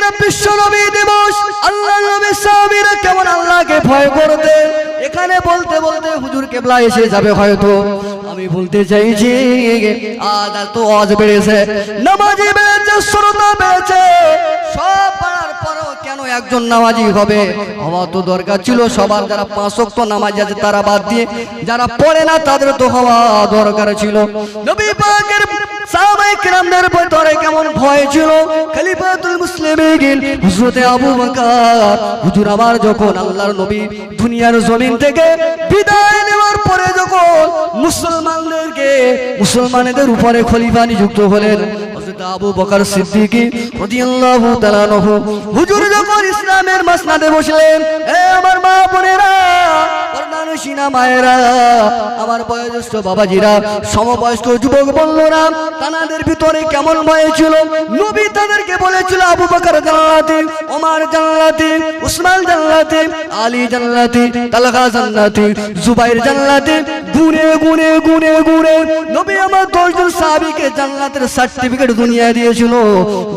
দিনে বিশ্ব নবী দিবস। আল্লাহ নবী সাহাবীরা কেমন আল্লাহকে ভয় করতে, এখানে বলতে বলতে হুজুর কেবলা এসে যাবে হয়তো। আমি বলতে চাইছি আজ তো আজ বেড়েছে, নামাজি বেড়েছে, শ্রোতা বেড়েছে, সব বাড়ার পরও কেন একজন নামাজি হবে? হওয়া তো দরকার ছিল সবার। যারা 5 ওয়াক্ত নামাজ আছে তারা বাদ দিয়ে যারা পড়ে না তাদের তো হওয়া দরকার ছিল। নবী পাকের সাহাবায়ে কেরামদের ভিতরে কেমন ভয় ছিল। খলিফাতুল মুসলিমিন হযরত আবু বকর, হুজুর আমার যখন আল্লাহর নবী দুনিয়ার জমিন থেকে বিদায় নেওয়ার পরে যখন মুসলমানদের উপরে খলিফা নিযুক্ত হলেন হযরত আবু বকর সিদ্দিক রাদিয়াল্লাহু তাআলা আনহু, হুজুর যখন ইসলামের মাসনাদে বসলেন, এ আমার মা বোনেরা, পর্দানশীনা মায়েরা, আমার বয়োজ্যেষ্ঠ বাবাজিরা, সমবয়স্ক যুবক বন্ধুরা, তাদের ভিতরে কেমন ভয় ছিল। নবী তাদেরকে বলেছিল আবু বকর জান্নাতি, ওমর জান্নাতি, উসমান জান্নাতি, আলী জান্নাতি, তালহা জান্নাতি, জুবাইর জান্নাতি। গুনে গুনে গুনে গুনে নবী আমার 10 জন সাহাবীকে জান্নাতের সার্টিফিকেট দুনিয়া দিয়েছিল,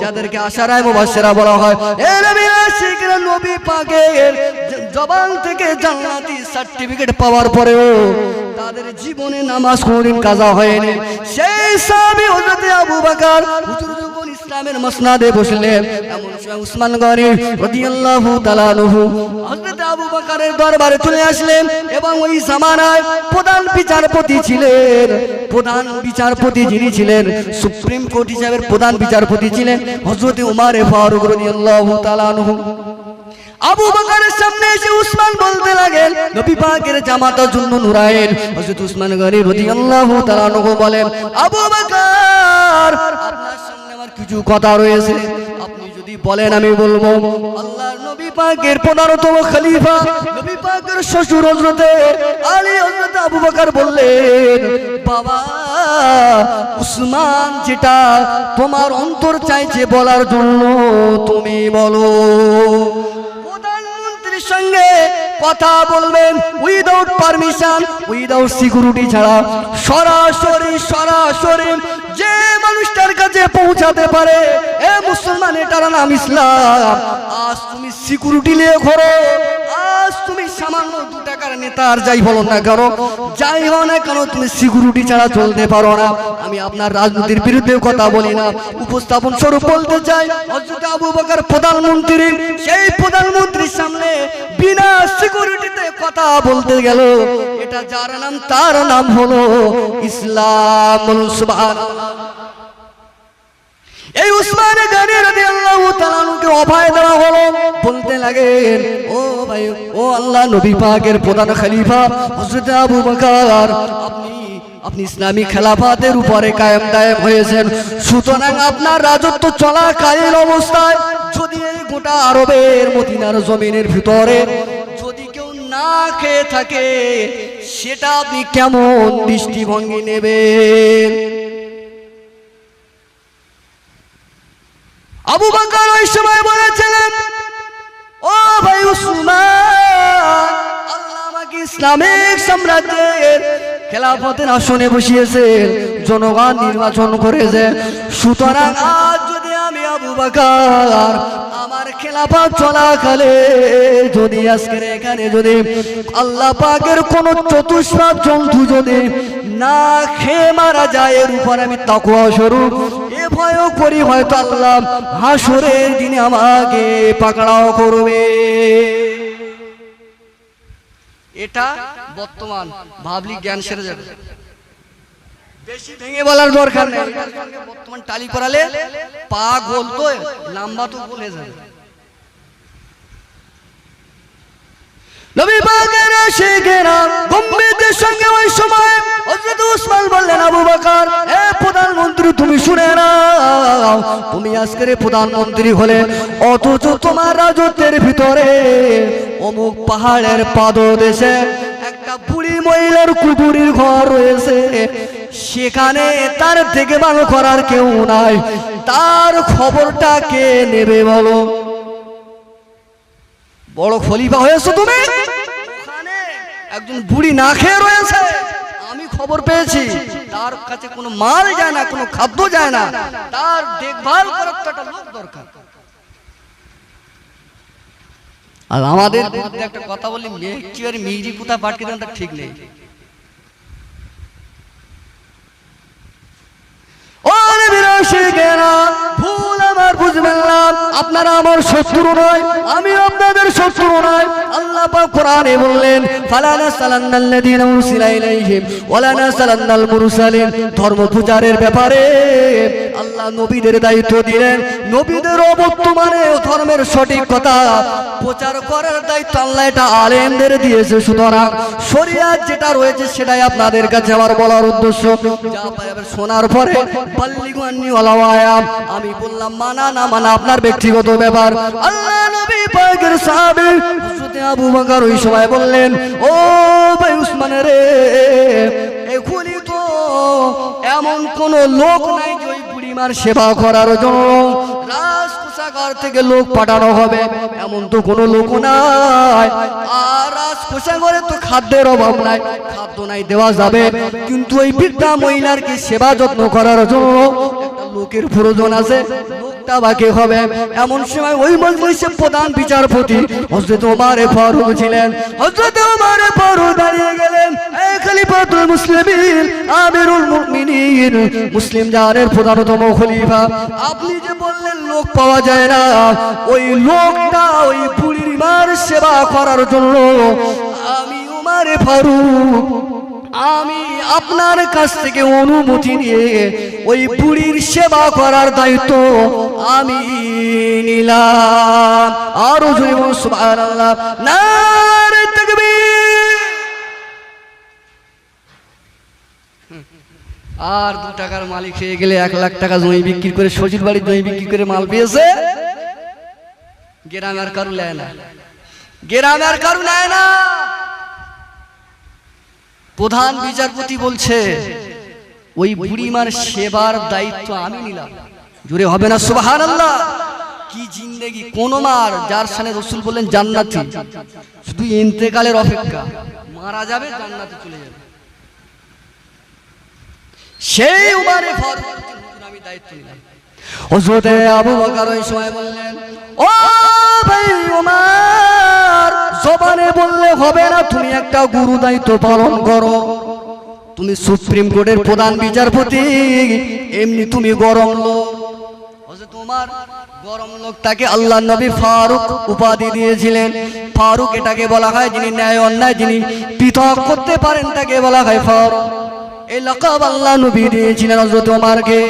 যাদেরকে আশারায়ে মুবাশশিরা বলা হয়। এ নবী আশিকরা নবী পাকের জবান থেকে জান্নাতি সার্টিফিকেট পাওয়ার পরেও তাদের জীবনে নামাজ কোনদিন কাজা হয়নি। সেই সাহাবী হযরত আবু বকর, হুজুর যখন ইসলামের মাসনাদে বসলেন, এমন সময় উসমান গনি রাদিয়াল্লাহু তাআলা আনহু হযরত আবু বকরের দরবারে চলে আসলেন এবং ওই জামানায় প্রধান বিচারপতি ছিলেন। প্রধান বিচারপতি যিনি ছিলেন, সুপ্রিম কোর্ট হিসাবের প্রধান বিচারপতি ছিলেন হযরত উমর ফারুক রাদিয়াল্লাহু তাআলা আনহু। আবু বকরের সামনে এসে উসমান বলতে লাগেন, নবী পাকের জামাতার জন্য নুরাইন। হযরত উসমান গনি রাদিয়াল্লাহু তাআলা আনহু বলেন, আবু বকর, আপনার সামনে আমার কিছু কথা রয়েছে, আপনি যদি বলেন আমি বলবো। আল্লাহর নবী পাকের 15তম খলিফা, নবী পাকের শ্বশুর হযরত আলী, হযরত আবু বকর বললেন, বাবা উসমান, যেটা তোমার অন্তর চাইছে বলার জন্য তুমি বলো। সঙ্গে কথা বলবেন উইদাউট পারমিশন, উইদাউট সিকিউরিটি ছাড়া, সরাসরি যে মানুষটার কাছে পৌঁছাতে পারে, এ মুসলমান, এটার নাম ইসলাম। আজ তুমি সিকিউরিটি নিয়ে ঘোরো, আজ তুমি সামান্য 2 টাকার নেতা আর যাই বলো না কেন, যাই হও না কেন, তুমি সিকিউরিটি ছাড়া চলতে পারো না। আমি আপনার রাজনীতির বিরুদ্ধে কথা বলি না, উপস্থাপন স্বরূপ বলতে চাই, হযরত আবু বকর প্রধানমন্ত্রী, সেই প্রধানমন্ত্রীর সামনে বিনা সিকিউরিটিতে কথা বলতে গেল, এটা যার নাম তার নাম হলো ইসলাম। সুবহানাল্লাহ। এই উসমান গনি রাদিয়াল্লাহু তাআলা আনহুকে অভয় দেওয়া হলো। বলতে লাগেন, ও ভাই, ও আল্লাহ নবী পাকের প্রধান খলিফা হযরত আবু বকর, আপনি ইসলামী খেলাফতের উপরে কায়েম দায়েম হয়েছেন, সুতরাং আপনার রাজত্ব চলাকালীন অবস্থায় যদি এই গোটা আরবের মদিনার জমিনের ভিতরে যদি কেউ না খেয়ে থাকে, সেটা আপনি কেমন দৃষ্টিভঙ্গি নেবেন? আবু বকর ওই সময় বলেছিলেন, ও ভাই উসমান, আল্লাহ আমাকে ইসলামিক সাম্রাজ্যের খেলাফতের আসনে বসিয়েছেন, জনগণ নির্বাচন করেছে, সুতরাং আজ যদি আমি আবু বকর আমার খেলাফত চলাকালে যদি আজকের এখানে যদি আল্লাহ পাকের কোন চতুষ্পাদ জন্তু যদি না খেয়ে মারা যায়, এর উপর আমি তাকওয়া স্বরূপ এ ভয় করি হয়তো আল্লাহ হাসরের দিনে আমাকে পাকড়াও করবে। এটা বর্তমান ভাবলি জ্ঞান সেরে যাবে, বেশি ভেঙে বলার দরকার নেই। বর্তমান টালি করালে পা গোল তো লম্বা তো বলে যাবে। নবী পাকের আশিকেরা গম্ভীরতার সঙ্গে ওই সময় হযরত উসমান বললেন, আবু বকর, হে প্রধানমন্ত্রী, তুমি শুনে নাও, তুমি আজকের প্রধানমন্ত্রী হলে, অথচ তোমার রাজত্বের ভিতরে অমুক পাহাড়ের পাদদেশে একটা বুড়ি মহিলার কুবুরির ঘর রয়েছে, সেখানে তার দেখভাল করার কেউ নাই, তার খবরটা কে নেবে বলো? বড় খলিফা হয়েছো তুমি, ওখানে একজন বুড়ি না খেয়ে রয়েছে, আমি খবর পেয়েছি, তার কাছে কোনো মাল যায় না, কোনো খাদ্য যায় না, তার দেখভাল করার একটা লোক দরকার। আর আমাদের মধ্যে একটা কথা বলি, একেবারে মিজি কোথা পাটকে দেন তার ঠিক নেই। ভুল আমার বুঝবেন না, আপনারা আমার শত্রু নয়, আমি আপনাদের শত্রু নয়। আল্লাহ পাক কোরআনে বললেন, ফালানা সালান্নাল্লাযীনা উরসিলা ইলাইহিম ওয়ালানা সালান্নাল মুরসালিন। ধর্ম প্রচারের ব্যাপারে আল্লাহ নবীদের দায়িত্ব দিলেন। নবীদের বর্তমানে ধর্মের সঠিক কথা প্রচার করার দায়িত্ব আল্লাহ এটা আলেমদের দিয়েছে। সুতরাং শরিয়াত যেটা রয়েছে সেটাই আপনাদের কাছে আমার বলার উদ্দেশ্য। যা শোনার পরে বাল্লিগু আন্নী ওয়ালাউ আয়া, আমি বললাম মানা না মানা আপনার ব্যক্তিগত ব্যাপার। আল্লাহ নবী পাকের সাহাবী হযরত আবু বকর ওই সময় বললেন, ও ভাই উসমান রে, এখনই তো এমন কোন লোক নাই যে ওই বুড়িমার সেবা করার জন্য রাজকোষাগার থেকে লোক পাঠানো হবে, এমন তো কোনো লোক নাই। আর রাজকোষাগারে তো খাদ্যের অভাব নাই, খাদ্য নাই দেওয়া যাবে, কিন্তু ওই বৃদ্ধা মহিলার কি সেবা যত্ন করার জন্য একটা লোকের প্রয়োজন আছে, লোকটা বাকি হবে। এমন সময় ওই মজলিসে প্রধান বিচারপতি হযরত ওমর ফারুক ছিলেন। হযরত ওমর ফারুক দাঁড়িয়ে গেলেন, এই খলিফাতুল মুসলিমিন, আমিরুল মুমিনিন, মুসলিম জাহানের প্রধানতম খলিফা, আপনি যে বললেন লোক পাওয়া যায় না, ওই লোকটা ওই বুড়ির মার সেবা করার জন্য আমি ওমর ফারুক, আমি আপনার কাছ থেকে অনুমতি নিয়ে ওই বুড়ির সেবা করার দায়িত্ব আমি নিলাম। আরো জোরে বলুন সুবহানাল্লাহ, নারে তাকবীর। আর 2 টাকার মালিক হয়ে গেলে 1 লাখ টাকা জমি বিক্রি করে, শ্বশুর বাড়ির জমি বিক্রি করে মাল পেয়েছে, গ্রামে আর কারু নেয় না, গ্রামে আর কারু নেয় না। প্রধান বিচারপতি বলছে ওই বুড়িমার সেবার দায়িত্ব আমি নিলাম। জোরে হবে না সুবহানাল্লাহ? কি জিন্দেগি! কোন মার যার সামনে রাসূল বললেন জান্নাতি, শুধু ইন্তেকালের অপেক্ষা, মারা যাবে জান্নাতে চলে যাবে, সেই উমারে ফারুক আমি দায়িত্ব নিলাম। হযরত আবু বকর ওই সময় বললেন, ও ভাই ওমর, জবানে বললে হবে না, তুমি একটা গুরু দায়িত্ব পালন করো। তুমি সুপ্রিম কোর্টের প্রধান বিচারপতি, এমনি তুমি গরম লোক। হযরত ওমর গরম লোক, তাকে আল্লাহর নবী ফারুক উপাধি দিয়েছিলেন। ফারুক এটাকে বলা হয় যিনি ন্যায় অন্যায় যিনি পৃথক করতে পারেন, তাকে বলা হয় ফারুক। এই লকাব আল্লাহ নবী দিয়েছিলেন হযরত ওমরকে।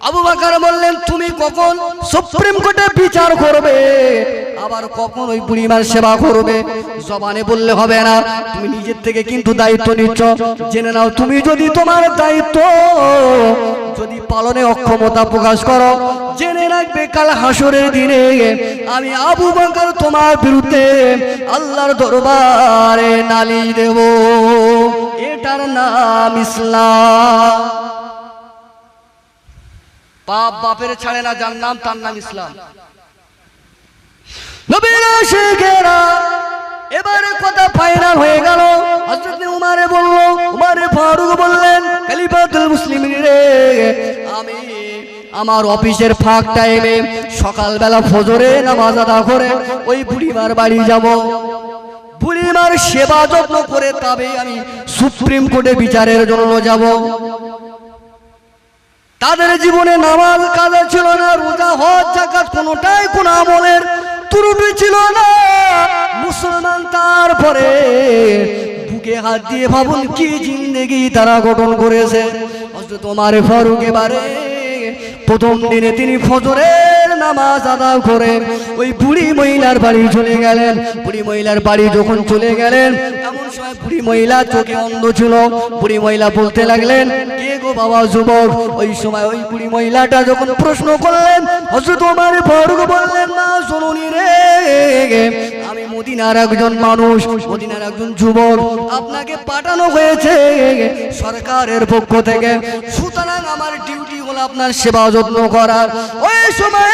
আবু বকর বললেন, তুমি কখন সুপ্রিম কোর্টে বিচার করবে, আবার কখন ওই বুড়িমার সেবা করবে? জবানে বললে হবে না, তুমি নিজের থেকে কিন্তু দায়িত্ব নিচ্ছ। জেনে নাও, তুমি যদি তোমার দায়িত্ব যদি পালনে অক্ষমতা প্রকাশ করো, জেনে রাখবে কাল হাসরের দিনে আমি আবু বকর তোমার বিরুদ্ধে আল্লাহর দরবারে নালিশ দেব। এটার নাম ইসলাম। পাপ বাপের ছাড়ে না, যার নাম তার নাম ইসলাম। নবীর আশিকেরা এবারে কথা ফাইনাল হয়ে গেল। হযরত উমারে বলল, উমারে ফারুক বললেন, খলিফাতুল মুসলিমিন রে, আমি আমার অফিসের ফাঁক টাইমে সকালবেলা ফজরে নামাজ আদা করে ওই বুড়িমার বাড়ি যাব, বুড়িমার সেবা যত্ন করে তবে আমি সুপ্রিম কোর্টে বিচারের জন্য যাব। তাদের জীবনে নামাজ কাজা ছিল না, রোজা হজ যাকাত কোনটাই কোন আমলের ত্রুটি ছিল না। মুসলমান তারপরে বুকে হাত দিয়ে ভাবুন কি জিন্দেগি তারা গঠন করেছে। হযরত ওমর ফারুক এবারে প্রথম দিনে তিনি ফজরের নামাজ আদা করে ওই বুড়ি মহিলার বাড়ি চলে গেলেন। বুড়ি মহিলার বাড়ি যখন চলে গেলেন, এমন সময় বুড়ি মহিলা চোখে অন্ধ ছিল। বুড়ি মহিলা বলতে লাগলেন, কে গো বাবা যুবক? ওই সময় ওই বুড়ি মহিলাটা যখন প্রশ্ন করলেন, হযরত ওমর ফারুক বললেন, না শুনুনি রে, আমি মদিনার একজন মানুষ, মদিনার একজন যুবক, আপনাকে পাঠানো হয়েছে সরকারের পক্ষ থেকে, সুতরাং আমার ডিউটি হলো আপনার সেবা যত্ন করার। ওই সময়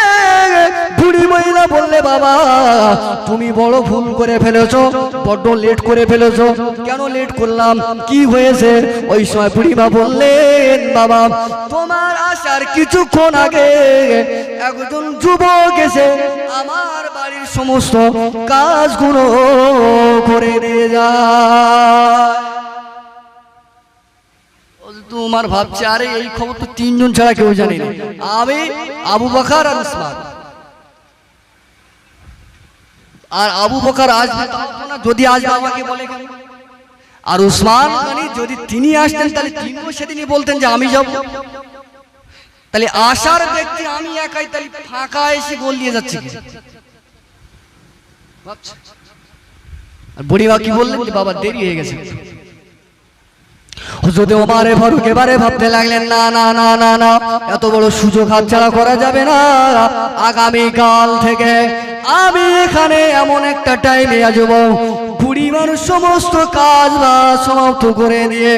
বুড়ি মহিলা বললে, বাবা তুমি বড় ভুল করে ফেলেছো, বড্ড লেট করে ফেলেছো। কেন লেট করলাম, কি হয়েছে? ওই সময় বুড়িমা বললেন, বাবা তোমার আসার কিছুক্ষণ আগে একজন যুবক এসে আমার বাড়ির সমস্ত কাজগুলো করে দিয়ে যায়। তোমার ভাবছে আরে এই খবর তো তিনজন ছাড়া কেউ জানে না, আমি, আবু বকর আর উসমান। আর আবু বকর আসবে না, যদি আসবে আমাকে বলে কেন? আর উসমান গনি যদি তিনি আসতেন তাহলে তিনিও সেদিনই বলতেন যে আমি যাব। তাহলে আশার ব্যক্তি আমি একাই, তাহলে ফাঁকা এসে গোল দিয়ে যাচ্ছে। আর বুড়িমা কি বললেন যে বাবা দেরি হয়ে গেছে। হযরত ওমর ফারুক এবারে ভাবতে লাগলেন না না না না না, এত বড় সুযোগ হাতছাড়া করা যাবে না। আগামী কাল থেকে আমি এখানে এমন একটা টাইমে আসব, বুড়ি মানুষ সমস্ত কাজ বা সমাপ্ত করে দিয়ে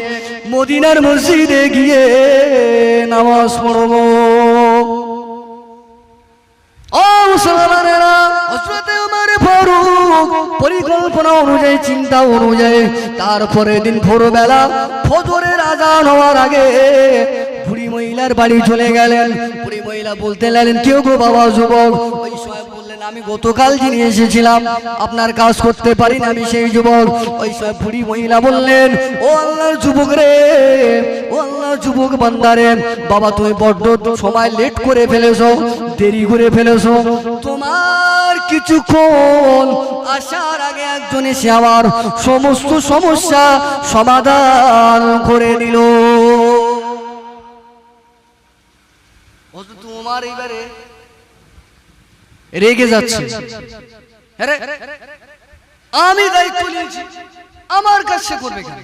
মদিনার মসজিদে গিয়ে নামাজ পড়ব। ও মুসলমানেরা, হযরত ওমর ফারুক পরিকল্পনা অনুযায়ী, চিন্তা অনুযায়ী তারপরে দিন ভোরবেলা ফজরের আজান হওয়ার আগে বুড়ি মহিলার বাড়ি চলে গেলেন। বুড়ি মহিলা বলতে লাগলেন, কেউ গো বাবা যুবক? ওই সময় বললেন, আমি গতকাল যিনি এসেছিলাম আপনার কাজ করতে পারি না, আমি সেই যুবক। ওই সময় বুড়ি মহিলা বললেন, ও আল্লাহর যুবক রে, ও আল্লাহর যুবক বান্দারে, বাবা তুমি বড্ড সময় লেট করে ফেলেছো, দেরি করে ফেলেছো। তোমার কিছুক্ষণ আসার আগে একজন এসে আমার সমস্ত সমস্যা সমাধান করে দিল। তোমার এইবারে রেগে যাচ্ছে, আমি দায়িত্ব নিয়েছি, আমার কাছে করবে কেন,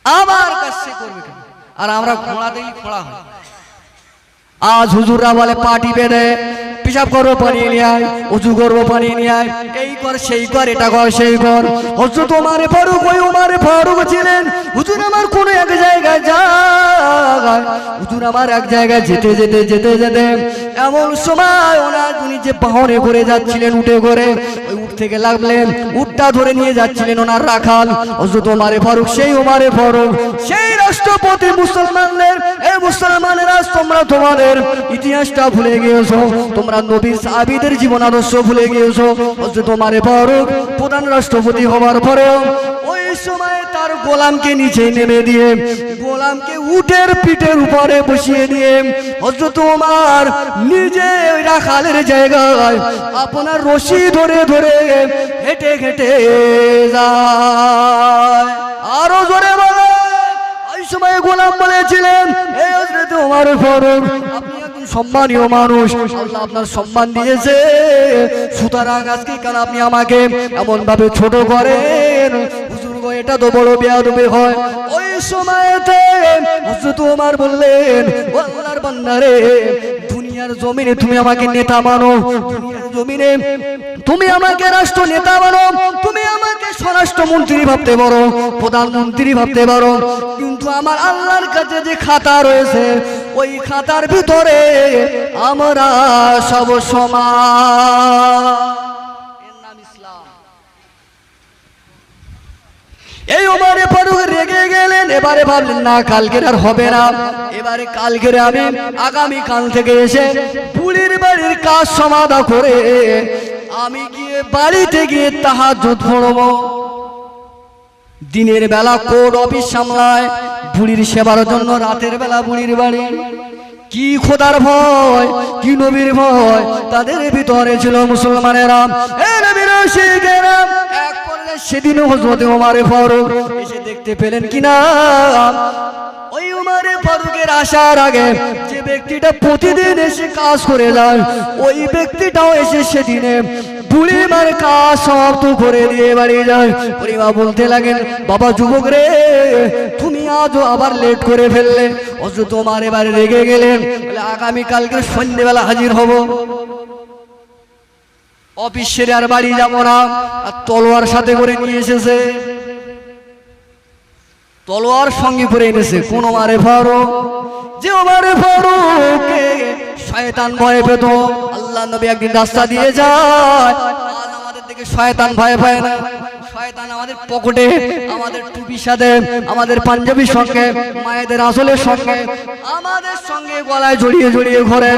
আমার কাছে করবে কেন? আর আমরা ঘোড়া দিই, খোঁড়া হয়। আজ হুজুররা বলে পাটি বেঁধে পিসাব করবো পানি নিয়ে আয়, উঁচু করবো পানি নিয়ে আয়, এই কর সেই কর, এটা কর সেই কর। হযরত ওমর ফারুক, ওই ওমর ফারুক ছিলেন হুজুর আমার কোন এক জায়গায় যায়, হুজুর আমার এক জায়গায় যেতে যেতে যেতে যেতে এমন সময় ওনার উনি যে বাহনে করে যাচ্ছিলেন, উঠে করে, ওই উঠ থেকে লাগলেন, উঠটা ধরে নিয়ে যাচ্ছিলেন ওনার রাখাল হযরত ওমর ফারুক। সেই ওমর ফারুক, সেই রাষ্ট্রপতি মুসলমানদের। এই মুসলমানেরা, তোমরা তোমাদের ইতিহাসটা ভুলে গিয়েছো, তোমরা নবীর সাহাবীদের জীবন আদর্শ ভুলে গিয়েছো। হযরত ওমর ফারুক প্রধান রাষ্ট্রপতি হওয়ার পরেও ওই সময় তার গোলামকে নিচে নেমে দিয়ে, গোলামকে উটের পিঠের উপরে বসিয়ে দিয়ে হযরত ওমর নিজে ওই রাখালের জায়গায় আপনার রশি ধরে ধরে হেঁটে হেঁটে যায়। আরো জোরে বলে, ওই সময় গোলাম বলেছিলেন, এই হযরত ওমর ফারুক আপনি একজন সম্মানীয় মানুষ, আল্লাহ আপনার সম্মান দিয়েছে, সুতরাং আজকে কেন আপনি আমাকে এমন ভাবে ছোট করেন? হুজুর গো, এটা তো বড় বেয়াদবি হয়। ওই সময়তে হযরত ওমর বললেন, ও আল্লাহর বান্দারে, দুনিয়ার জমিনে তুমি আমাকে নেতা মানো, দুনিয়ার জমিনে তুমি আমাকে রাষ্ট্র নেতা মানো, তুমি আমাকে স্বরাষ্ট্রমন্ত্রী ভাবতে পারো, প্রধানমন্ত্রী ভাবতে পারো, কিন্তু আমার আল্লাহর কাছে যে খাতা রয়েছে, ওই খাতার ভিতরে আমরা সব সমান। এর নাম ইসলাম। এই ওমর ফারুক রেগে গেলেন। এবারে ভাবলেন না, কালকের আর হবে না, এবারে কালকের আমি আগামী কাল থেকে এসে বুড়ির বাড়ির কাজ সমাধা করে আমি গিয়ে বাড়িতে গিয়ে তাহাজ্জুদ পড়ব। দিনের বেলা কোর্ট অফিস সামলায়, বুড়ির সেবার জন্য রাতের বেলা বুড়ির বাড়ি। কি খোদার ভয়, কি নবীর ভয় তাদের ভিতরে ছিল মুসলমানেরা। এক পর্যায়ে সেদিন হযরত ওমর ফারুক এসে দেখতে পেলেন কিনা, ওই ওমর ফারুকের আসার আগে যে ব্যক্তিটা প্রতিদিন এসে কাজ করে যায়, ওই ব্যক্তিটাও এসে সেদিনে বুড়িমার কাজ সমাপ্ত করে দিয়ে বাড়ি যায়। বুড়িমা বলতে লাগেন, বাবা যুবক রে, তুমি আজও আবার লেট করে ফেললে। হযরত ওমর এবারে রেগে গেলেন, বলে আগামী কালকে সন্ধ্যেবেলা হাজির হব, অফিস সেরে আর বাড়ি যাবো না। আর তলোয়ার সাথে করে নিয়ে এসেছে, তলোয়ার সঙ্গে করে এনেছে। কোন ওমর ফারুক? যে ওমর ফারুককে শয়তান ভয় পেত। আল্লাহ নবী একদিন রাস্তা দিয়ে যায়, আজ আমাদের দিকে শয়তান ভয় পায় না, শয়তান আমাদের পকেটে, আমাদের টুপির সাথে, আমাদের পাঞ্জাবির সঙ্গে, মায়েদের আঁচলের সঙ্গে, আমাদের সঙ্গে গলায় জড়িয়ে জড়িয়ে ঘোরে।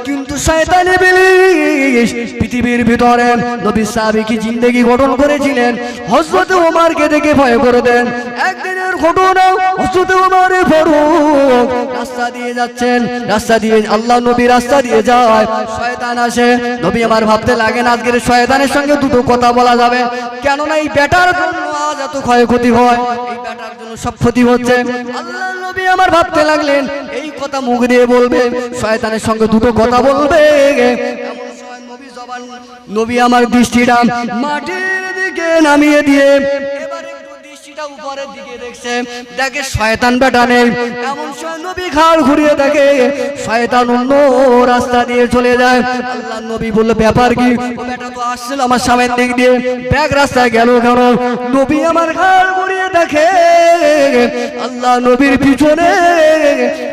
কিন্তু শয়তান ইবলিস পৃথিবীর ভিতরে নবী সাহাবী জিন্দেগি গঠন করেছিলেন। হযরত ওমরকে দেখে ভয় করে দেন। একদিনের ঘটনা, হযরত ওমর ফারুক রাস্তা দিয়ে যাচ্ছেন, রাস্তা দিয়ে আল্লাহ নবী রাস্তা দিয়ে যায়, শয়তান আসে। নবী আমার ভাবতে লাগেন আজকের শয়তানের সঙ্গে দুটো কথা বলা যাবে, কেননা এই বেটার জন্য আজ এত ক্ষয়ক্ষতি হয়, এই বেটার জন্য সব ক্ষতি হচ্ছে। আল্লাহ নবী আমার ভাবতে লাগলেন এই কথা মুখ দিয়ে বলবে, শয়তানের সঙ্গে দুটো কথা বলবে। এমন সময় নবী আমার দৃষ্টিটা মাটির দিকে নামিয়ে দিয়ে এবারে দৃষ্টিটা উপরের দিকে দেখছে, দেখে শয়তান বেটা নেই। এমন সময় নবী ঘাড় ঘুরিয়ে দেখে শয়তান অন্য রাস্তা দিয়ে চলে যায়। আল্লাহ নবী বলল ব্যাপার কি? ও বেটা তো আসছিল আমার সামনের দিক দিয়ে, ব্যাগ রাস্তায় গেল কেন? নবী আমার ঘাড় ঘুরিয়ে দেখে আল্লাহ নবীর পিছনে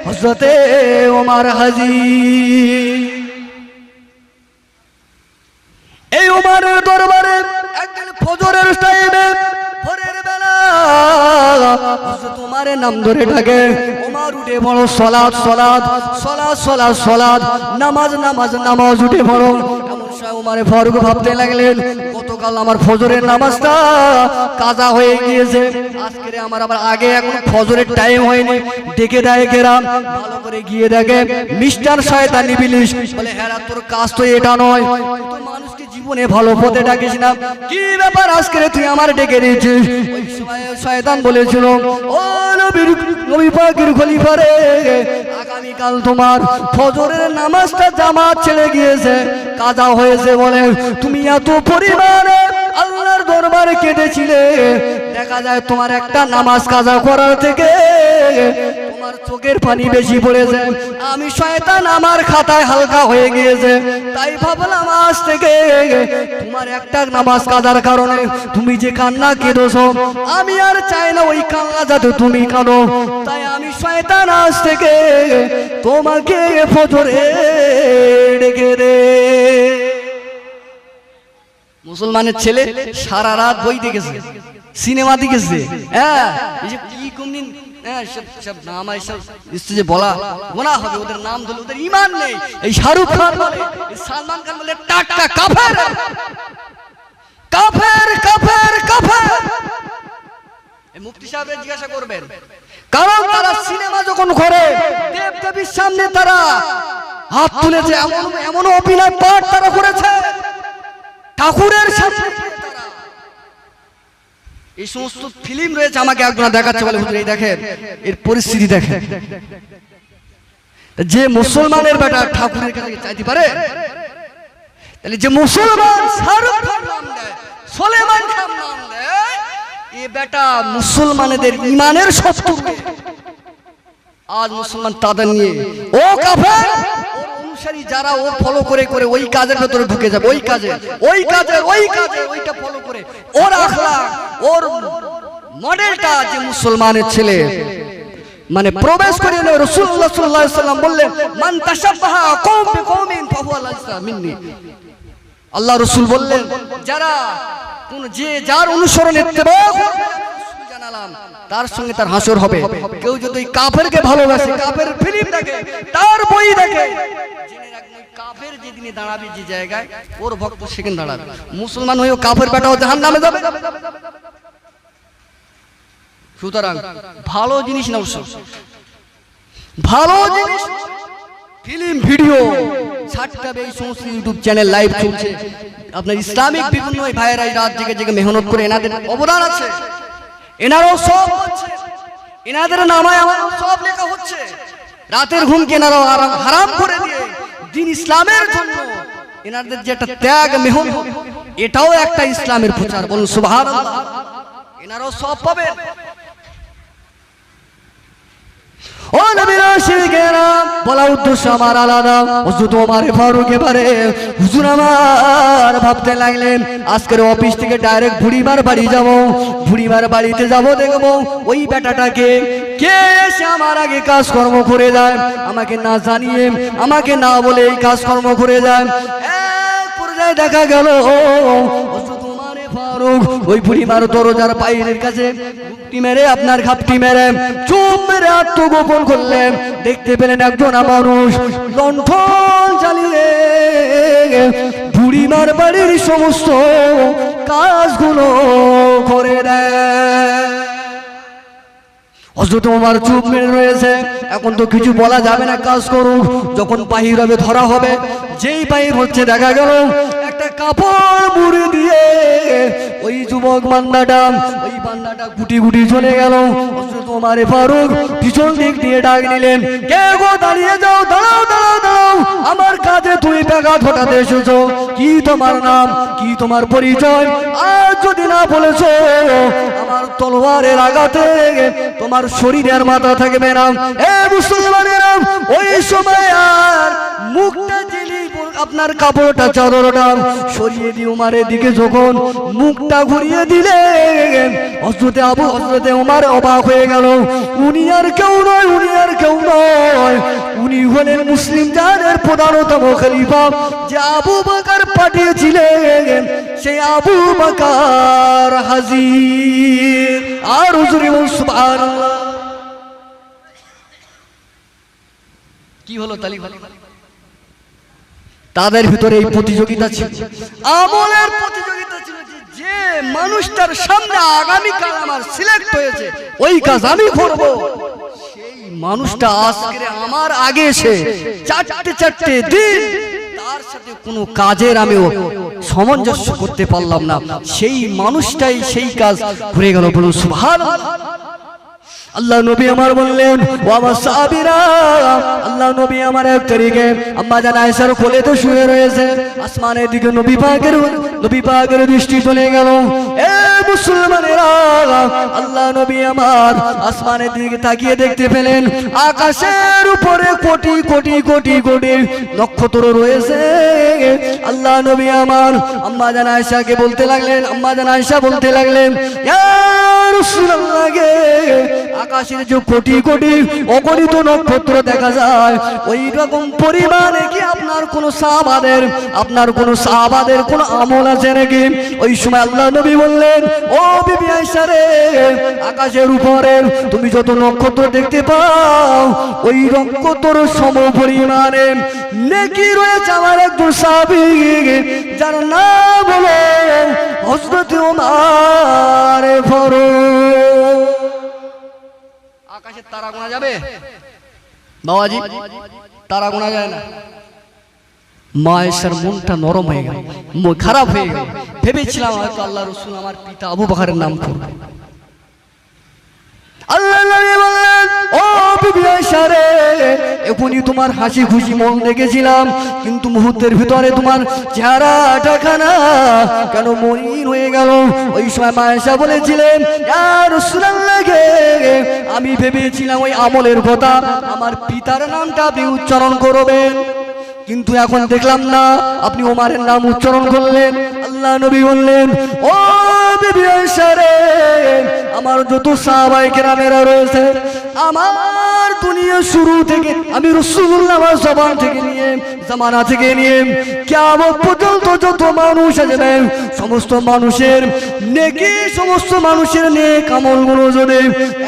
হযরতে ওমর হাজির। এই ওমরের দরবারে একদিন ফজরের টাইমে, ভোরের বেলা হযরত ওমরের নাম ধরে ডাকে। ওমর উঠে বড় সালাত সালাত সালাত সালাত সালাত, নামাজ নামাজ নামাজ, উঠে বড়। এমন সময় ওমর ফারুক ভাবতে লাগলেন গতকাল আমার ফজরের নামাজটা কাজা হয়ে গিয়েছে, আজকে আমার আবার আগে এখন ফজরের টাইম হয়নি। ডেকে দেয় কেরাম, ভালো করে গিয়ে দেখে মিস্টার শয়তান ইবলিস। বলে হ্যাঁ তোর কাজ তো এটা নয়, তুই মানুষকে জীবনে ভালো পথে ডাকিস না, কি ব্যাপার আজকে তুই আমার ডেকে দিয়েছিস? ওই সময় শয়তান বলেছিল ও নবী পাকের খলিফা রে, আগামীকাল তোমার ফজরের নামাজটা জামাত ছেড়ে গিয়েছে, কাজা হয়েছে বলে তুমি এত পরিমাণে আল্লাহর দরবারে কেঁদেছিলে, দেখা যায় তোমার একটা নামাজ কাজা করার থেকে তোমার চোখের পানি বেশি পড়েছে। আমি শয়তান আমার খাতায় হালকা হয়ে গিয়েছে, তাই ভাবলাম আজ থেকে তোমার একটা নামাজ কাজার কারণে তুমি যে কান্না কেঁদোছো, আমি আর চাই না ওই কান্না যাতে তুমি কাঁদো। তাই আমি শয়তান আজ থেকে তোমাকে ফজরে ডেকে দে। মুসলমানের ছেলে সারা রাত বই দেখেছে, সিনেমা দেখেছে, হ্যাঁ এই যে কি কোনদিন সব নাম এইসব যে বলা গোনা হবে, ওদের নাম ধরলে ওদের ঈমান নেই। এই শাহরুখ খান বলে, এই সালমান খান বলে টাটকা কাফের কাফের কাফের কাফের। এই মুফতি সাহেবরা জিজ্ঞাসা করবেন, কারণ তারা সিনেমা যখন করে দেব দেবীর সামনে তারা হাত তুলেছে, এমন এমন অভিনয় পাঠ তারা করেছে ঠাকুরের সামনে। এই সমস্ত ফিল্ম রয়েছে, আমাকে একজন দেখাচ্ছে, বলে হুজুর এই দেখেন এর পরিস্থিতি দেখেন। যে মুসলমানের বেটা ঠাকুরের কাছে চাইতে পারে, তাহলে যে মুসলমান শাহরুখ খান নাম দেয়, সুলেমান খান নাম দেয়, এ বেটা মুসলমানদের ঈমানের শত্রু। আজ মুসলমান তাদের নিয়ে ও কাফের, ওর অনুসারী যারা ওর ফলো করে করে ওই কাজের ভেতরে ঢুকে যাবে, ওই কাজে ওই কাজে ওই কাজে ওইটা ফলো করে ওর আখলাক ওর মডেলটা যে মুসলমানের ছেলে মানে প্রবেশ করে নেয়। রাসূলুল্লাহ সাল্লাল্লাহু আলাইহি ওয়াসাল্লাম বললেন মান তাশাব্বাহা কওম বিকওমিন ফাহুয়া লাইসা মিন্নি। আল্লাহ রাসূল বললেন যারা কোন যে যার অনুসরণ ইত্তেবা জানালাম তার সঙ্গে তার হাসর হবে। কেউ যদি কাফেরকে ভালোবাসে, কাফের ফিল্ম দেখে, তার বই দেখে, জেনে রাখবেন কাফের যেদিনে দাঁড়াবে যে জায়গায় ওর ভক্ত সেখানে দাঁড়াবে। মুসলমান হয়েও কাফের বেটাও জাহান্নামে যাবে। সুতরাং ভালো জিনিস নাও, ভালো জিনিস ফিল্ম ভিডিও ছাড়তে এই সমস্ত ইউটিউব চ্যানেল লাইভ চলছে। আপনার ইসলামিক বিভিন্ন ভাইয়েরা রাত জেগে জেগে মেহনত করে, এনাদের অবদান আছে, এনারাও সব হচ্ছে, এনাদের নামায় আমার সব লেখা হচ্ছে। রাতের ঘুমকে এনারাও হারাম করে দিয়ে দিন ইসলামের জন্য এনাদের যে একটা ত্যাগ মেহনত, এটাও একটা ইসলামের প্রচার। বলুন সুবহানাল্লাহ। এনারাও সব পাবে। ও নবীর আশিকেরা, বলা উদ্দেশ্য আমার আলাদা। হুজুর ওমর ফারুক এবারে হুজুর আমার ভাবতে লাগলেন আজকের অফিস থেকে ডাইরেক্ট বুড়িমার বাড়ি যাব, বুড়িমার বাড়িতে যাব, দেখবো ওই বেটাটাকে কে এসে আমার আগে কাজকর্ম করে যায়, আমাকে না জানিয়ে আমাকে না বলে এই কাজকর্ম করে যায়। এক পর্যায়ে দেখা গেল হুজুর ওমর ফারুক ওই বুড়িমার দরজার বাইরের কাছে ঘুপটি মেরে আপনার ঘাপটি মেরে চুপ মেরে আত্মগোপন করলেন। দেখতে পেলেন একজন মানুষ লণ্ঠন জ্বালিয়ে বুড়িমার বাড়ির সমস্ত কাজগুলো করে দেয়। হযরত ওমর চুপ মেরে রয়েছে। এখন তো কিছু বলা যাবে না, কাজ করুক। যখন বাহির হবে ধরা হবে, যেই বাহির হচ্ছে দেখা গেল একটা কাপড় মুড়ি দিয়ে ওই যুবক বান্দাটা গুটি গুটি চলে গেল। হযরত ওমর ফারুক পিছন দিক দিয়ে ডাক নিলেন, কে গো, দাঁড়িয়ে যাও, দাঁড়াও দাঁড়াও দাঁড়াও, আমার কাজে তুমি ব্যাঘাত ঘটাতে এসেছো। কি তোমার নাম, কি তোমার পরিচয়? আজ যদি না বলেছো আমার তলোয়ারের আঘাতে তোমার শরীরের মাথা থাকবে না। এ মুসলমানেরা, ওই সময় আর মুখটা জেলি আপনার কাপড়টা চাদরটা সরিয়ে দিয়ে উমারের দিকে যখন মুখটা ঘুরিয়ে দিলেন, হযরতে ওমর অবাক হয়ে গেল। উনি আর কেউ নয়, উনি আর কেউ নয়, উনি হলেন মুসলিম জাতির প্রধানতম খলিফা, যে আবু বকর পাঠিয়েছিলেন, সেই আবু বকর হাজির। আর হুজুরে সুবহানাল্লাহ। কি হলো তালি? তাদের ভিতরে এই প্রতিযোগিতা ছিল, আমলের প্রতিযোগিতা ছিল, যে মানুষটার সামনে আগামীকাল আমার সিলেক্ট হয়েছে ওই কাজ আমি করব, সেই মানুষটা আজকে আমার আগে এসে চারটে দিন তার সাথে কোনো কাজের আমি সামঞ্জস্য করতে পারলাম না, সেই মানুষটাই সেই কাজ ঘুরে গেল। বলুন সুবহানাল্লাহ। আল্লাহ নবী আমার বললেন, ও আমার সাহাবীরা, আল্লাহ নবী আমার এক তারিখে আম্মা জান আয়েশার কোলে তো শুয়ে রয়েছে, আসমানের দিকে নবী পাকের দৃষ্টি চলে গেল। এ মুসলমানেরা, আল্লাহ নবী আমার আসমানের দিকে তাকিয়ে দেখতে পেলেন আকাশের উপরে কোটি কোটি কোটি কোটি নক্ষত্র রয়েছে। আল্লাহ নবী আমার আম্মা জান আয়েশাকে বলতে লাগলেন, আম্মা জান আয়েশা বলতে লাগলেন, ইয়া রাসূলুল্লাহ, আকাশের যে কোটি কোটি অগণিত নক্ষত্র দেখা যায়, ওই রকম পরিমাণে কি আপনার কোন সাহাবাদের কোন আমল আছে নাকি? ওই সময় আল্লাহ নবী বললেন, ও বিবি আয়েশা রে, আকাশের উপরে তুমি যত নক্ষত্র দেখতে পাও, ওই নক্ষত্র সম পরিমাণে নেকি রয়েছে আমার একজন সাহাবী, যার নাম হলো হযরত ওমর ফারুক। আকাশের তারা গোনা যাবে বাবাজি? তারা গোনা যায় না। মা আয়েশার মনটা নরম হয়ে গেল, খারাপ হয়ে গেল। ভেবেছিলাম হয়তো আল্লাহ রাসূল আমার পিতা আবু বকরের নাম করবে। আল্লাহ নবী বললেন, ও বিবি আয়েশা রে, এখনই তোমার হাসি খুশি মন দেখেছিলাম, কিন্তু মুহূর্তের ভিতরে তোমার চেহারাটা খানা কেন মলিন হয়ে গেল? ওই সময় মা আয়েশা বলেছিলেন, ইয়া রাসূলুল্লাহ, আমি ভেবেছিলাম ওই আমলের কথা, আমার পিতার নামটা আপনি উচ্চারণ করবেন, কিন্তু এখন দেখলাম না, আপনি ওমরের নাম উচ্চারণ করলেন। আল্লাহ নবী বললেন, ও বিবি আয়েশা রে, আমার যত সাহাবায়ে কেরামেরা রয়েছে, আমার দুনিয়া শুরু থেকে আমি রাসূলুল্লাহ আমার জবান থেকে নিয়ে জামানা থেকে নিয়ে কিয়ামত পর্যন্ত যত মানুষ আসবে, সমস্ত মানুষের নেকি, সমস্ত মানুষের নেক আমলগুলো যদি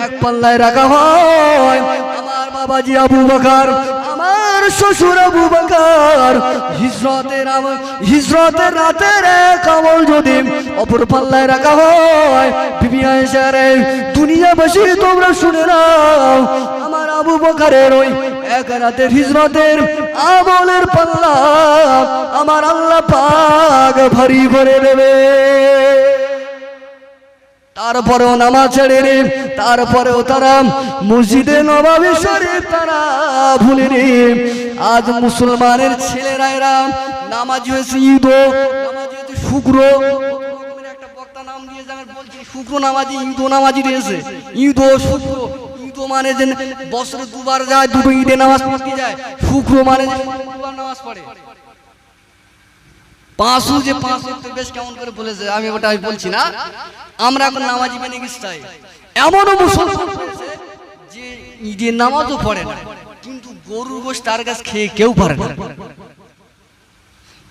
এক পাল্লায় রাখা হয়, আমার বাবাজি আবু বকর, আমার শ্বশুর আবু বকর হিজরতের রাতের এক আমল যদি অপর পাল্লায় রাখা হয়, বিবি আয়েশা রে, দুনিয়াবাসী তোমরা শুনে নাও, আমার আবু বকরের ওই এক রাতের হিজরতের আমলের পাল্লা আমার আল্লাহ পাক ভারী করে দেবে। তারপরেও নামাজ ছেড়ে রে, তারপরেও তারা মসজিদে নববী শরীফ তারা ভুলেনি। আজ মুসলমানের ছেলেরা এরা নামাজি হয়েছে ঈদ, নামাজি হয়েছে শুক্র, একটা বক্তা নাম দিয়ে বলছে শুক্র নামাজি, ঈদ নামাজি রয়েছে, ঈদ ও শুক্র। ঈদ মানে যে বছরে দুবার যায়, দুটো ঈদে নামাজ পড়তে যায়, শুক্র মানে যে দুবার নামাজ পড়ে। পাঁচু যে পাঁচ বেশ কেমন করে বলেছে, আমি ওটা বলছি না। আমরা এখন নামাজি মেনে গেছি, তাই এমনও মুসলমান যে ঈদের নামাজও পড়ে না, কিন্তু গরুর গোশত তার কাছে খেয়ে কেউ পারে না।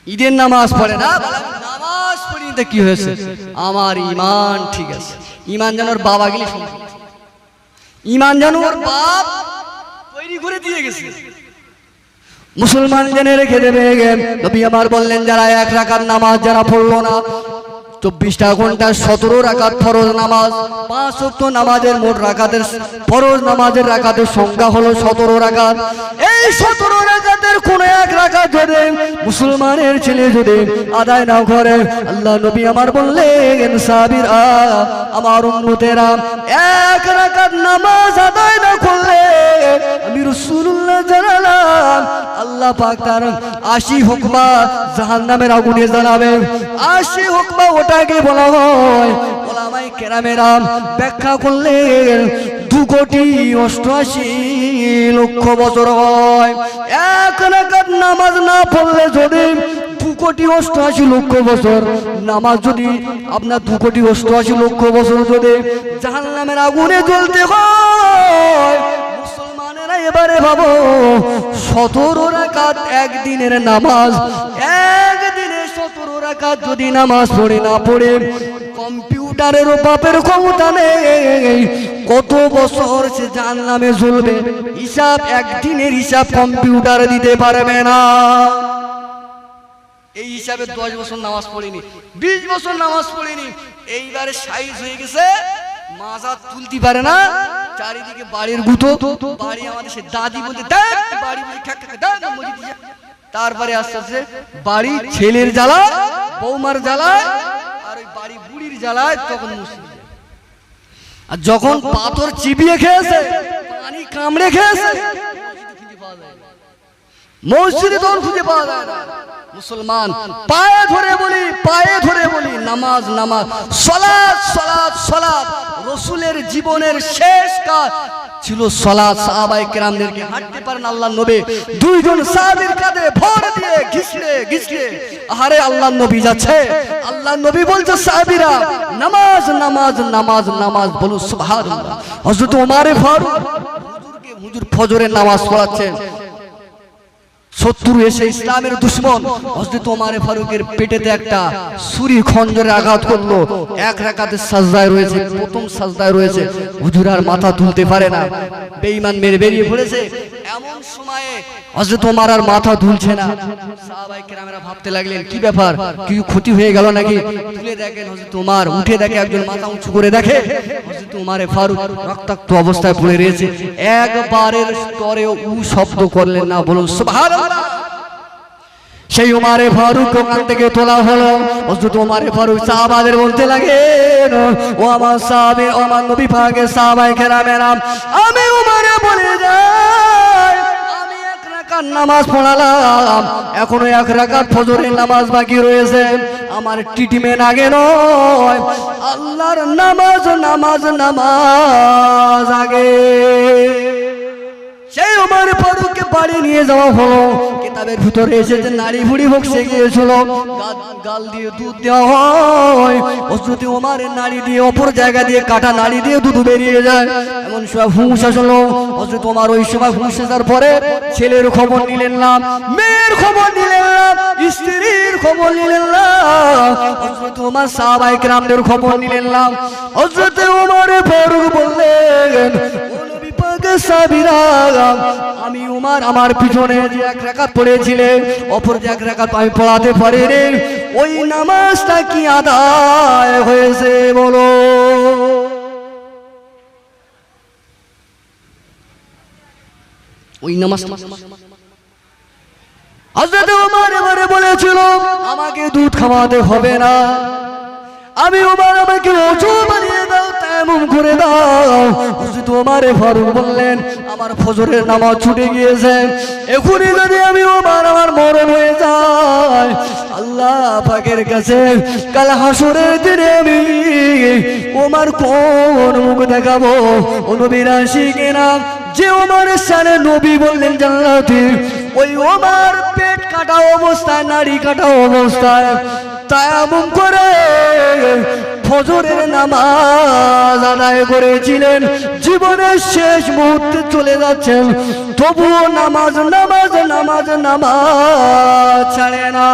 ঈদের নামাজ পড়ে না, নামাজ পড়িনি তো কি হয়েছে, আমার ঈমান ঠিক আছে। ঈমান যেন ওর বাবা গেলে ঈমান যেন ওর বাপ তৈরি করে দিয়ে গেছে। মুসলমান জেনে রেখে দেবে, নবী আমার বললেন যারা এক রাকাত নামাজ যারা পড়লো না, 24টা ঘন্টা 17 রাকাত ফরজ নামাজ, 5 ওয়াক্ত নামাজের মোট রাকাতের ফরজ নামাজের রাকাতের সংখ্যা হলো 17 রাকাত। এই 17 রাকাতের কোন এক রাকাত যদি মুসলমানের ছেলে যদি আদায় না করে, আল্লাহ নবী আমার বললেন সাহাবীরা আমার উম্মতেরা এক রাকাত নামাজ আদায় না করলে আমি রাসূলুল্লাহ জানালাম আল্লাহ পাক তার 80 হুকমা জাহান্নামের আগুনে জ্বালাবে। 80 হুকমা ওটাকে বলা হয়, ওলামায়ে কেরামেরা ব্যাখ্যা করলেন 2,88,00,000 বছর হয়। এক রাকাত নামাজ না পড়লে যদি 2,88,00,000 বছর নামাজ যদি আপনার 2,88,00,000 বছর যদি জাহান্নামের আগুনে জ্বলতে হয়, মুসলমানেরা এবারে ভাবো 17 রাকাত একদিনের নামাজ, একদিনে 17 রাকাত যদি নামাজ পড়ে না পড়ে কম্পিউটারের বাপের ক্ষমতা নেই কত বছর সে জাহান্নামে জ্বলবে, হিসাব একদিনের হিসাব কম্পিউটার দিতে পারবে না। এই হিসাবে 10 বছর নামাজ পড়িনি, 20 বছর নামাজ পড়িনি, এইবারে সাইজ হয়ে গেছে, মাজা তুলতে পারে না, চারিদিকে বাড়ির গুতো, বাড়ি আমাদের সে দাদি বলতে বাড়ি বলে তারপরে আস্তে আস্তে বাড়ি ছেলের জ্বালা, বৌমার জ্বালায়, আর ওই বাড়ি বুড়ির জ্বালায়, তখন মুসলিম। আর যখন পাথর চিবিয়ে খেয়েছে, পানি কামড়ে খেয়েছে, মসজিদে তখন খুঁজে পাওয়া যায় না। মুসলমান পায়ে ধরে বলি নামাজ নামাজ, সালাত সালাত সালাত। রাসূলের জীবনের শেষ কাজ ছিল সালাত। সাহাবায়ে কেরামদেরকে হাঁটতে পারেন আল্লাহর নবী দুইজন সাহাবীর কাঁধে ভর দিয়ে ঘিসড়ে আহারে আল্লাহর নবী যাচ্ছে, আল্লাহর নবী বলছে সাহাবীরা নামাজ নামাজ নামাজ নামাজ, বলুন সুবহানাল্লাহ। হযরত ওমর ফারুক হুজুর ফজরের নামাজ পড়াচ্ছেন, শত্রু এসে ইসলামের দুশমন হযরত ওমর ফারুকের পেটেতে একটা ছুরি খঞ্জরে আঘাত করলো। এক রাকাতের সাজদায় রয়েছে, প্রথম সাজদায় রয়েছে, হুজুর আর মাথা তুলতে পারে না, বেঈমান মেরে বেরিয়ে পড়েছে। এমন সময়ে হযরত ওমর আর মাথা তুলছে না। সাহাবায়ে কেরামেরা ভাবতে লাগলেন কি ব্যাপার, কি ক্ষতি হয়ে গেল নাকি? তুলে দেখেন হযরত ওমর, উঠে দেখে একজন মাথা উঁচু করে দেখে হযরত ওমর ফারুক রক্তাক্ত অবস্থায় পড়ে রয়েছে। একবারের স্তরেও শব্দ করলেন না, বলুন সুবহানাল্লাহ। সেই ওমর ফারুক ওখান থেকে তোলা হলো। হযরত ওমর ফারুক সাহাবাদের বলতে লাগেন, ও আমার সাহাবী, ও আমার নবী পাকের সাহাবায়ে কেরামেরা, আমি ওমরে বলে যাই আমি এক রাকাত নামাজ পড়ালাম, এখনো এক রাকাত ফজরের নামাজ বাকি রয়েছে। আমার ট্রিটমেন্ট আগে নয়, আল্লাহর নামাজ নামাজ নামাজ আগে। সেই ওমর ফারুককে বাড়ি নিয়ে যাওয়া হলো। কিতাবের ভিতরে এসেছে নারী ভুড়ি বসে গিয়েছিল, গাল দিয়ে দুধ দেওয়া হয়। হযরত ওমরের নারী দিয়ে অপর জায়গা দিয়ে কাটা নারী দিয়ে দুধ বেরিয়ে যায়। এমন সময় হুঁশ আসলো। হযরত ওমর ওই সময় হুঁশ আসার পরে ছেলের খবর নিলেন না, মেয়ের খবর নিলেন না, স্ত্রীর খবর নিলেন না, হযরত ওমর সাহাবায়ে কেরামদের খবর নিলেন না। হযরত ওমর ফারুক বললেন, সাহাবীরা আমি ওমর আমার পিছনে যে এক রাকাত পড়েছিলেন, অপর যে এক রাকাত আমি পড়াতে পারিনি, ওই নামাজটা কি আদায় হয়েছে বলো? ওই নামাজটা হযরত ওমর এবারে বলেছিল আমাকে দুধ খাওয়াতে হবে না, আমি ওমর আমাকে ওযু বানিয়ে দাও, তায়াম্মুম করে দাও। হযরত ওমর ফারুক বললেন আমার ফজরের নামাজ ছুটে গিয়েছে, এখনই যদি আমি ওমর আমার মরণ হয়ে যায় আল্লাহ পাকের কাছে কাল হাসরের দিনে আমি ওমর কোন মুখ দেখাবো? ও নবীর আশিকে না যে ওমরের শানে নবী বললেন জান্নাতি, ওই ওমর পেট কাটা অবস্থায়, নাড়ি কাটা অবস্থায় তায়াম্মুম করে ফজরের নামাজ আদায় করেছিলেন। জীবনের শেষ মুহূর্তে চলে যাচ্ছেন, তবুও নামাজ নামাজ নামাজ নামাজ ছাড়ে না।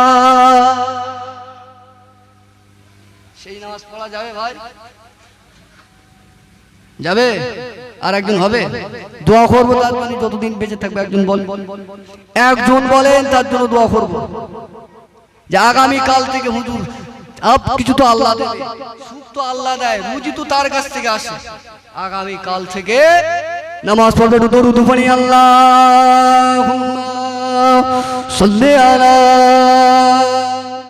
পড়া যাবে ভাই? যাবে? আর একজন হবে? দোয়া করবো তার জন্য, যতদিন বেঁচে থাকবে। একজন বলেন তার জন্য দোয়া করবো যে আগামী কাল থেকে হুজুর কিছু তো আল্লাহ দেয়, সুখ তো আল্লাহ দেয়, রুজি তো তার কাছ থেকে আসে। আগামী কাল থেকে নামাজ পড়বে, দরুদ পড়ি, আল্লাহুম্মা সাল্লি আলা